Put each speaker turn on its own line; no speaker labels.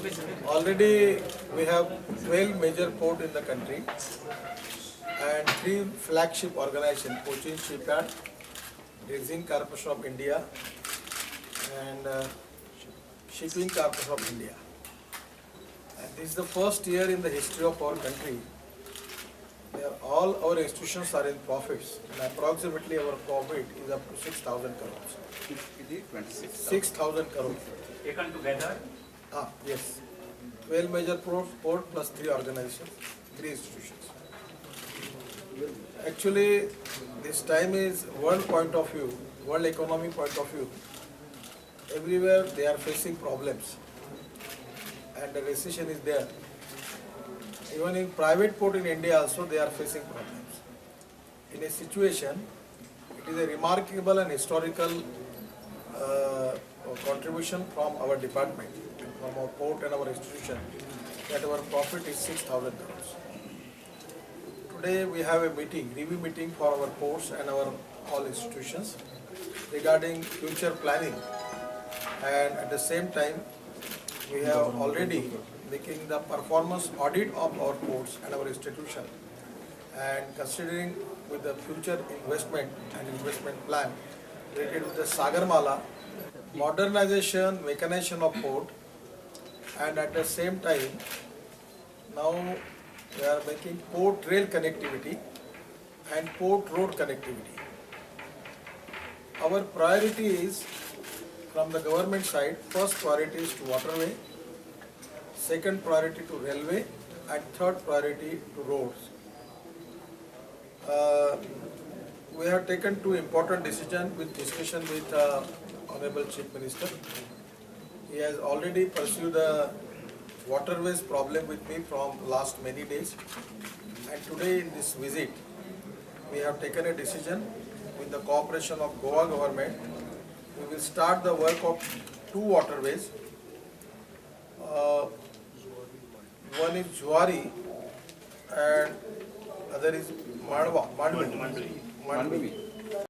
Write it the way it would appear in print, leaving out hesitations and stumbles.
Already we have 12 major ports in the country and 3 flagship organizations, Cochin Shipyard, Dredging Corporation of India and Shipping Corporation of India. And this is the first year in the history of our country where all our institutions are in profits and approximately our profit is up to 6,000 crores. 6,000 crores.
Taken together?
Yes. 12 major port plus 3 organizations, 3 institutions. Actually, this time is world point of view, world economy point of view. Everywhere they are facing problems and the recession is there. Even in private port in India also they are facing problems. In a situation, it is a remarkable and historical contribution from our department, from our port and our institution, that our profit is 6,000 crores. Today we have a meeting, review meeting for our ports and our all institutions regarding future planning, and at the same time we have already making the performance audit of our ports and our institution and considering with the future investment and investment plan related with the Sagarmala, modernization, mechanization of port, and at the same time now we are making port rail connectivity and port road connectivity. Our priority is from the government side, first priority is to waterway, second priority to railway, and third priority to roads. We have taken 2 important decisions with discussion with Honorable Chief Minister. He has already pursued the waterways problem with me from last many days, and today in this visit we have taken a decision with the cooperation of Goa government. We will start the work of 2 waterways. One is Juari and other is Mandvi.